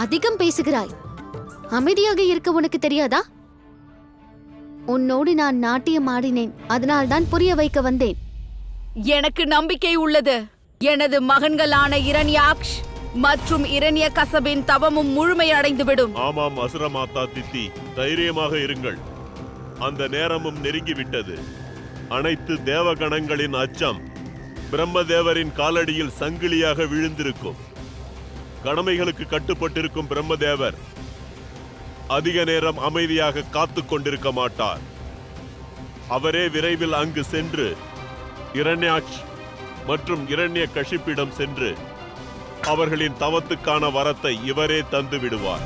அதிகம் பேசுகிறாய். அமைதியாக இருக்க உனக்கு தெரியாதா? உன்னோடு நான் நாட்டியம் ஆடினேன், அதனால்தான் புரிய வைக்க வந்தேன். எனக்கு நம்பிக்கை உள்ளது. எனது மகன்களான இரண்யாக்ஷ் மற்றும் இரண்யகசபின் தவமும் முழுமையடைந்துவிடும். ஆமாம் அசுர மாதா தித்தி, தைரியமாக இருங்கள். அந்த நேரமும் நெருங்கிவிட்டது. அனைத்து தேவகணங்களின் அச்சம் பிரம்மதேவரின் காலடியில் சங்கிலியாக விழுந்திருக்கும். கடமைகளுக்கு கட்டுப்பட்டிருக்கும் பிரம்மதேவர் அதிக நேரம் அமைதியாக காத்து கொண்டிருக்க மாட்டார். அவரே விரைவில் அங்கு சென்று இரண்யாக்ஷ் மற்றும் இரண்யகசிப்பிடம் சென்று அவர்களின் தவத்துக்கான வரத்தை இவரே தந்து விடுவார்.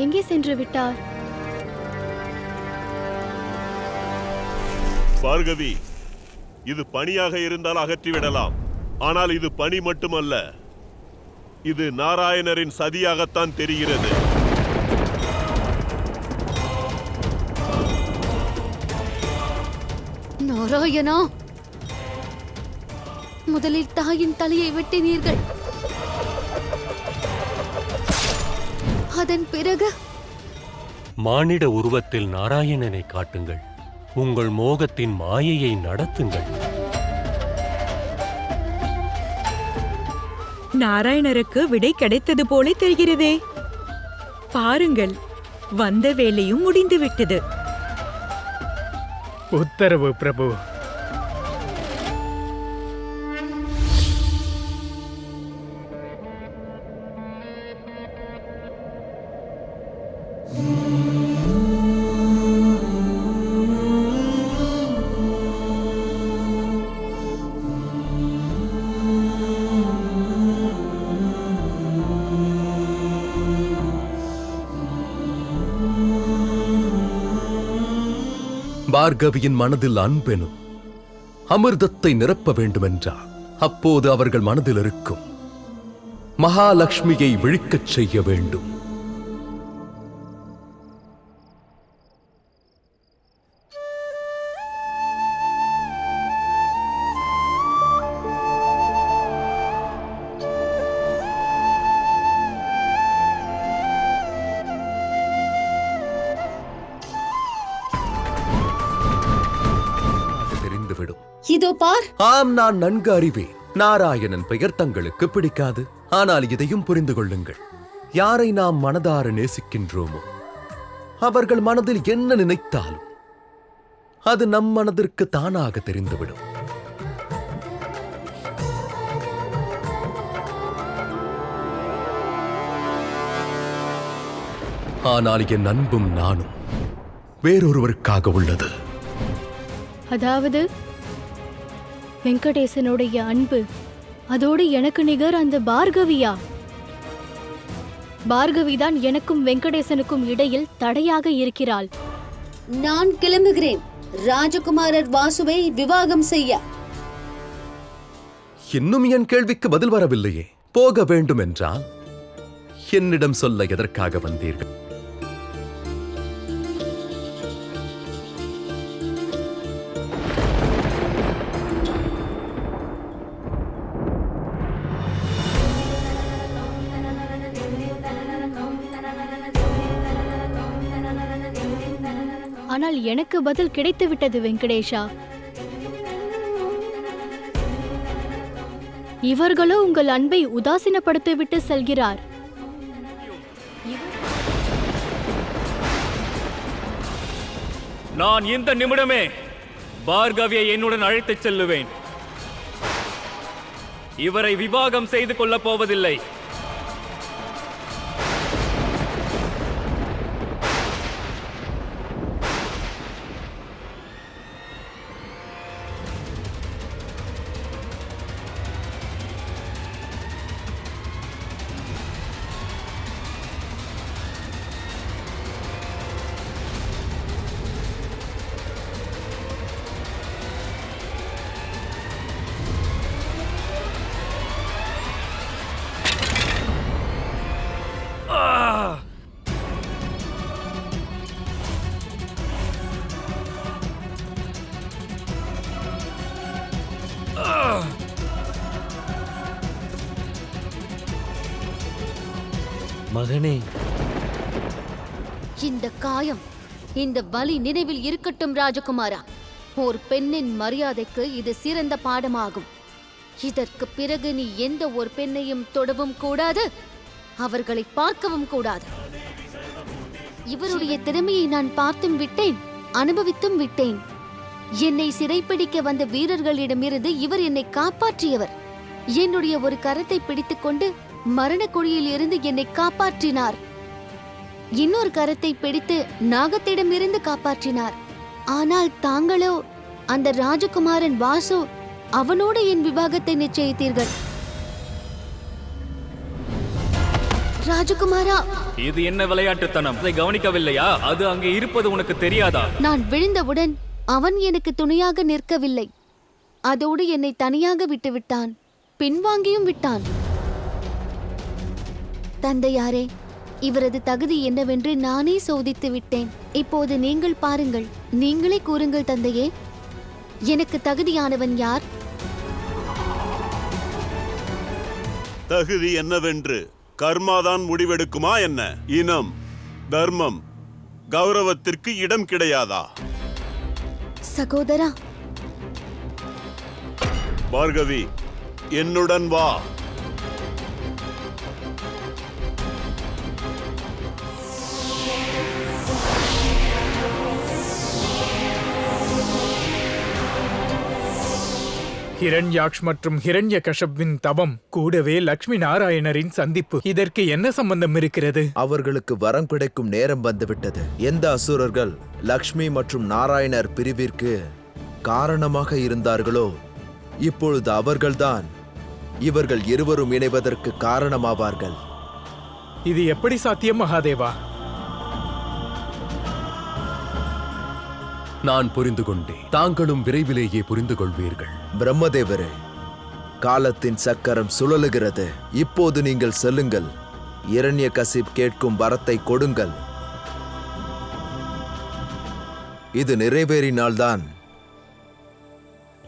எங்கே சென்று விட்டார்? பார்கவி, இது பணியாக இருந்தால் அகற்றிவிடலாம். ஆனால் இது பணி மட்டுமல்ல, இது நாராயணரின் சதியாகத்தான் தெரிகிறது. நாராயணா, முதலில் தாயின் தலையை வெட்டினீர்கள், அதன் பிறகு மானிட உருவத்தில் நாராயணனை காட்டுங்கள். உங்கள் மோகத்தின் மாயையை நடத்துங்கள். நாராயணருக்கு விடை கிடைத்தது போல தெரிகிறதே. பாருங்கள், வந்த வேலையும் முடிந்துவிட்டது. உத்தரவு பிரபு. பார்கவியின் மனதில் அன்பெனும் அமிர்தத்தை நிரப்ப வேண்டுமென்றால் அப்போது அவர்கள் மனதில் இருக்கும் மகாலட்சுமியை விழிக்கச் செய்ய வேண்டும். இதோ பார். ஆம், நான் நன்கு அறிவேன். நாராயணன் பெயர் தங்களுக்கு பிடிக்காது. ஆனால் இதையும் புரிந்து கொள்ளுங்கள். யாரை நாம் மனதார நேசிக்கின்றோமோ அவர்கள் மனதில் என்ன நினைத்தாலும் அது நம் மனதிற்கு தானாக தெரிந்துவிடும். ஆனால் என் அன்பும் நானும் வேறொருவருக்காக உள்ளது. அதாவது வெங்கடேசனுடைய அன்பு, அதோடு எனக்கு நிகர் அந்த பார்கவியா? பார்கவிதான் எனக்கும் வெங்கடேசனுக்கும் இடையில் தடையாக இருக்கிறாள். நான் கிளம்புகிறேன் ராஜகுமாரர் வாசுவை விவாகம் செய்ய. இன்னும் என் கேள்விக்கு பதில் வரவில்லையே. போக வேண்டும் என்றால் என்னிடம் சொல்ல எதற்காக வந்தீர்கள்? ஆனால் எனக்கு பதில் கிடைத்து விட்டது வெங்கடேஷா. இவர்களோ உங்கள் அன்பை உதாசீனப்படுத்திவிட்டு செல்கிறார். நான் இந்த நிமிடமே பார்கவியை என்னுடன் அழைத்துச் செல்லுவேன். இவரை விவாகம் செய்து கொள்ளப் போவதில்லை. மகனே, இந்த காயம், இந்த வலி நினைவில் இருக்கட்டும் ராஜகுமாரா. ஒரு பெண்ணின் மரியாதைக்கு இது சிறந்த பாடமாகும். இதற்கு பிறகு நீ எந்த ஒரு பெண்ணையும் தொடவும் கூடாது, அவர்களை பார்க்கவும் கூடாது. இவருடைய திறமையை நான் பார்த்தும் விட்டேன், அனுபவித்தும் விட்டேன். என்னை சிறைப்பிடிக்க வந்த வீரர்களிடமிருந்து இவர் என்னை காப்பாற்றியவர். என்னுடைய ஒரு கரத்தை பிடித்துக்கொண்டு மரணக்குழியில் இருந்து என்னை காப்பாற்றினார். இன்னொரு கரத்தை பிடித்து நாகத்திடமிருந்து காப்பாற்றினார். ஆனால் தாங்களோ அந்த ராஜகுமாரன் வாசு, அவனோடு என் விவாகத்தை நிச்சயித்தீர்கள். ராஜகுமாரா, இது என்ன விளையாட்டுத்தனம்? அதை கவனிக்கவில்லையா? அது அங்கே இருப்பது உனக்கு தெரியாதா? நான் விழுந்தவுடன் அவன் எனக்கு துணையாக நிற்கவில்லை. அதோடு என்னை தனியாக விட்டுவிட்டான், பின்வாங்கியும் விட்டான். தந்தையாரே, இவரது தகுதி என்னவென்று நானே சோதித்து விட்டேன். இப்போது நீங்கள் பாருங்கள், நீங்களே கூறுங்கள் தந்தையே, எனக்கு தகுதியானவன் யார்? தகுதி என்னவென்று கர்மாதான் முடிவெடுக்குமா என்ன? இனம், தர்மம், கௌரவத்திற்கு இடம் கிடையாதா? சகோதரா, பார்கவி, என்னுடன் வா. ஹிரண்யாக்ஷ் மற்றும் ஹிரண்ய கஷப்பின் தவம், கூடவே லக்ஷ்மி நாராயணரின் சந்திப்பு, இதற்கு என்ன சம்பந்தம் இருக்கிறது? அவர்களுக்கு வரம் கிடைக்கும் நேரம் வந்துவிட்டது. எந்த அசுரர்கள் லக்ஷ்மி மற்றும் நாராயணர் பிரிவிற்கு காரணமாக இருந்தார்களோ, இப்பொழுது அவர்கள்தான் இவர்கள் இருவரும் இணைவதற்கு காரணமாவார்கள். இது எப்படி சாத்தியம் மகாதேவா? நான் புரிந்து கொண்டேன். தாங்களும் விரைவிலேயே புரிந்து கொள்வீர்கள். பிரம்மதேவரே, காலத்தின் சக்கரம் சுழலுகிறது. இப்போது நீங்கள் செல்லுங்கள். இரண்யகசிப் கேட்கும் வரத்தை கொடுங்கள். இது நிறைவேறினால்தான்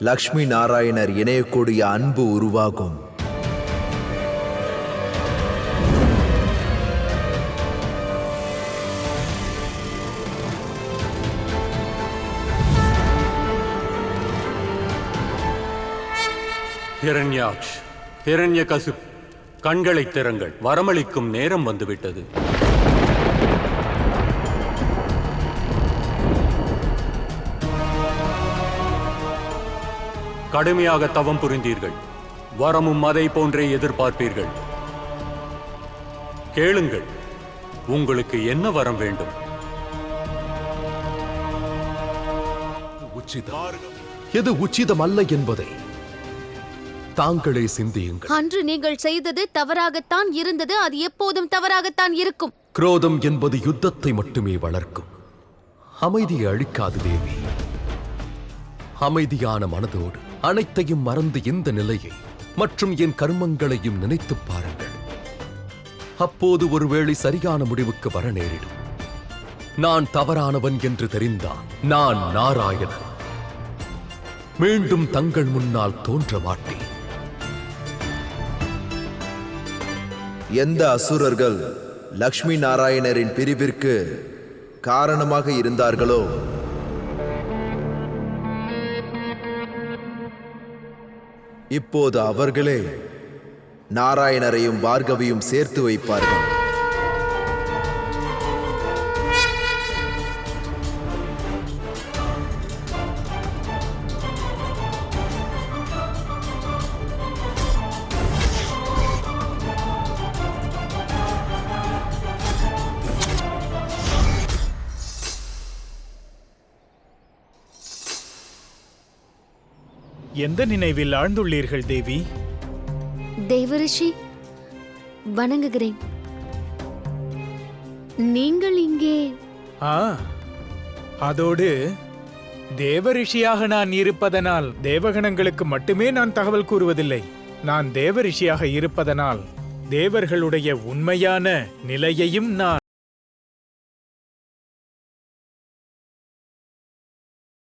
லக்ஷ்மி நாராயணர் இணையக்கூடிய அன்பு உருவாகும். ஹிரண்யாக்ஷ், ஹிரண்யகசிப், கண்களை திறங்கள். வரமளிக்கும் நேரம் வந்துவிட்டது. கடுமையாக தவம் புரிந்தீர்கள். வரமும் அதை போன்றே எதிர்பார்ப்பீர்கள். கேளுங்கள், உங்களுக்கு என்ன வரம் வேண்டும்? உச்சிதம் எது உச்சிதம் அல்ல என்பதை தாங்களே சிந்தியுங்கள். அன்று நீங்கள் செய்தது தவறாகத்தான் இருந்தது, அது எப்போதும் தவறாகத்தான் இருக்கும். குரோதம் என்பது யுத்தத்தை மட்டுமே வளர்க்கும், அமைதியை அழிக்காது தேவி. அமைதியான மனதோடு அனைத்தையும் மறந்து இந்த நிலையை மற்றும் என் கர்மங்களையும் நினைத்துப் பாருங்கள். அப்போது ஒருவேளை சரியான முடிவுக்கு வர நேரிடும். நான் தவறானவன் என்று தெரிந்தான் நான் நாராயணன் மீண்டும் தங்கள் முன்னால் தோன்ற மாட்டேன். எந்த அசுரர்கள் லக்ஷ்மி நாராயணரின் பிரிவிற்கு காரணமாக இருந்தார்களோ, இப்போது அவர்களே நாராயணரையும் பார்கவியும் சேர்த்து வைப்பார்கள். எந்த நினைவில் ஆழ்ந்துள்ளீர்கள் தேவி? தேவரிஷி, வணங்குகிறேன். நீங்கள் இங்கே? அதோடு தேவரிஷியாக நான் இருப்பதனால் தேவகணங்களுக்கு மட்டுமே நான் தகவல் கூறுவதில்லை. நான் தேவரிஷியாக இருப்பதனால் தேவர்களுடைய உண்மையான நிலையையும் நான்